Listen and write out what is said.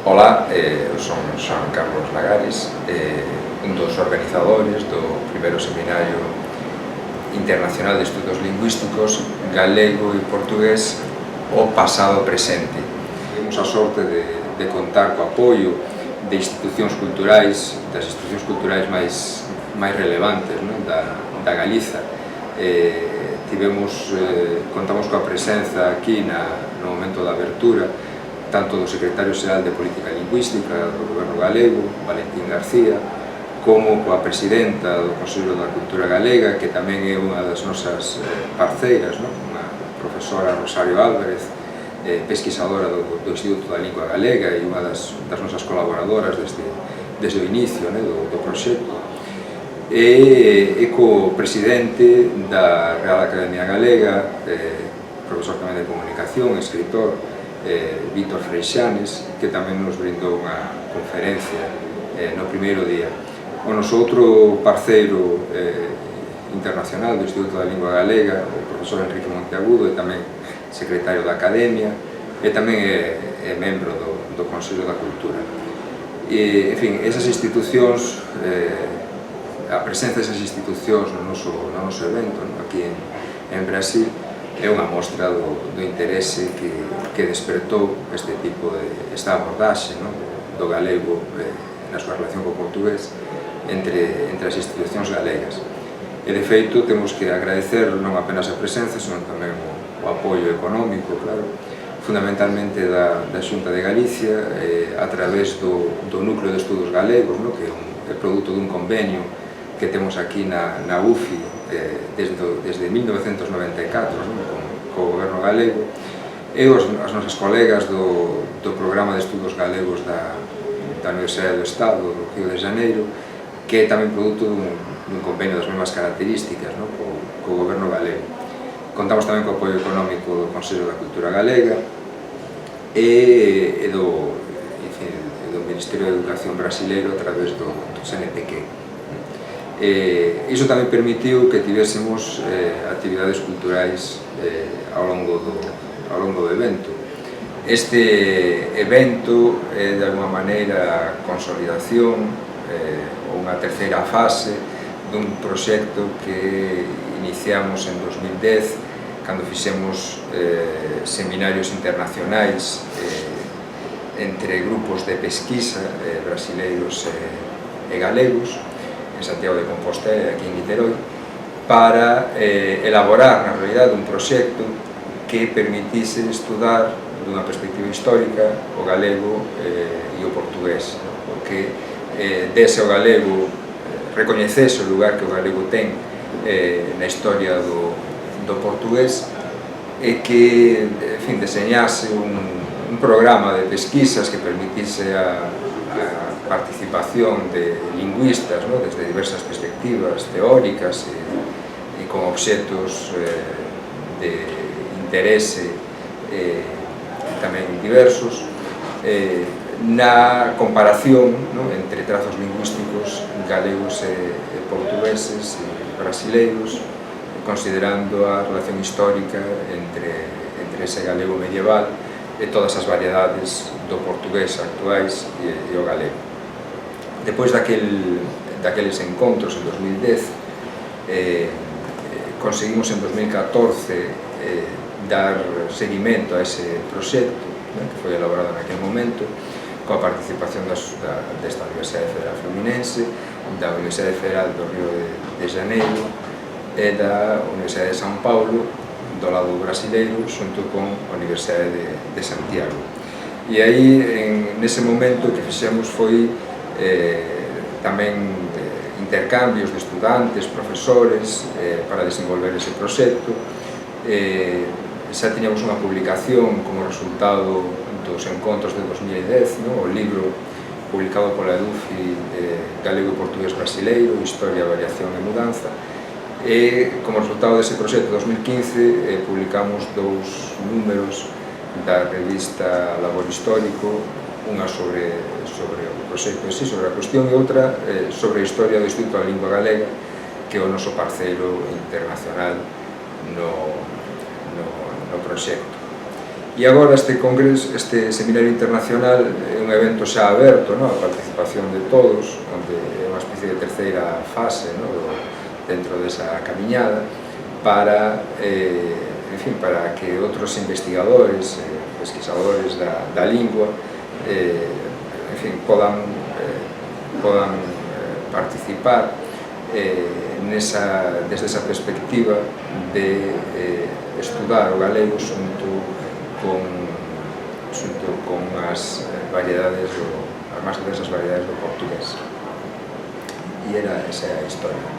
Ola, eu son Xoan Carlos Lagares, un dos organizadores do primeiro Seminario Internacional de Estudos Lingüísticos galego e portugués o pasado presente. Temos a sorte de contar co apoio de institucións culturais, das institucións culturais máis relevantes, non? da Galiza. Contamos coa presenza aquí no momento da abertura tanto do secretario xeral de Política Lingüística do Goberno galego, Valentín García, como coa presidenta do Consello da Cultura Galega, que tamén é unha das nosas parceiras, unha profesora Rosario Álvarez, pesquisadora do Instituto da Lingua Galega e unha das nosas colaboradoras desde o inicio do proxecto, e co presidente da Real Academia Galega, profesor tamén de comunicación, escritor, Víctor Freixanes, que tamén nos brindou unha conferencia no primeiro día. O noso outro parceiro internacional do Instituto da Lingua Galega, o profesor Enrique Monteagudo, é tamén secretario da Academia e tamén é membro do Consello da Cultura. En fin, esas institucións, a presenza desas institucións no noso evento aquí en Brasil é unha mostra do interese que despertou esta abordaxe do galego na súa relación co portugués entre as institucións galegas. E, de feito, temos que agradecer non apenas a presenza, senón tamén o apoio económico, claro, fundamentalmente da Xunta de Galicia, a través do Núcleo de Estudos Galegos, que é produto dun convenio que temos aquí na UFI desde 1994 co Goberno galego, e as nosas colegas do Programa de Estudos Galegos da Universidade do Estado do Río de Janeiro, que é tamén produto dun convenio das mesmas características co Goberno galego. Contamos tamén co apoio económico do Consello da Cultura Galega e do Ministerio de Educación brasileiro a través do CNPq. Iso tamén permitiu que tivésemos actividades culturais ao longo do evento. Este evento é, de alguma maneira, a consolidación ou unha terceira fase dun proxecto que iniciamos en 2010, cando fixemos seminarios internacionais entre grupos de pesquisa brasileiros e galegos, en Santiago de Compostela e aquí en Niteroi, para elaborar, na realidade, un proxecto que permitise estudar dunha perspectiva histórica o galego e o portugués, porque dese o galego, recoñecese o lugar que o galego ten na historia do portugués e que, en fin, deseñase un programa de pesquisas que permitise a participación de lingüistas desde diversas perspectivas teóricas e con obxetos de interese tamén diversos, na comparación entre trazos lingüísticos galegos e portugueses e brasileiros, considerando a relación histórica entre ese galego medieval e todas as variedades do portugués actuais e o galego. Depois daqueles encontros en 2010, conseguimos en 2014 dar seguimento a ese proxecto que foi elaborado naquele momento, coa participación desta Universidade Federal Fluminense, da Universidade Federal do Río de Janeiro e da Universidade de São Paulo, do lado brasileiro, xunto con a Universidade de Santiago. E aí, nese momento, o que fixemos foi tamén intercambios de estudantes, profesores, para desenvolver ese proxecto. Xa tiñamos unha publicación como resultado dos encontros de 2010, o libro publicado pola EDUFI, Galego e Portugués Brasileiro, Historia, Variación e Mudanza, e como resultado dese proxecto 2015 publicamos 2 números da revista Labor Histórico, unha sobre o proxecto en sí, sobre a cuestión, e outra sobre a historia do Instituto da Lingua Galega, que é o noso parceiro internacional no proxecto. E agora este congreso, este seminario internacional é un evento xa aberto, a participación de todos, onde é unha especie de terceira fase dentro desa camiñada para, en fin, para que outros investigadores, pesquisadores da lingua, en fin, podan participar desde esa perspectiva de estudar o galego xunto con as variedades, as máis diversas variedades do portugués. E era esa a historia.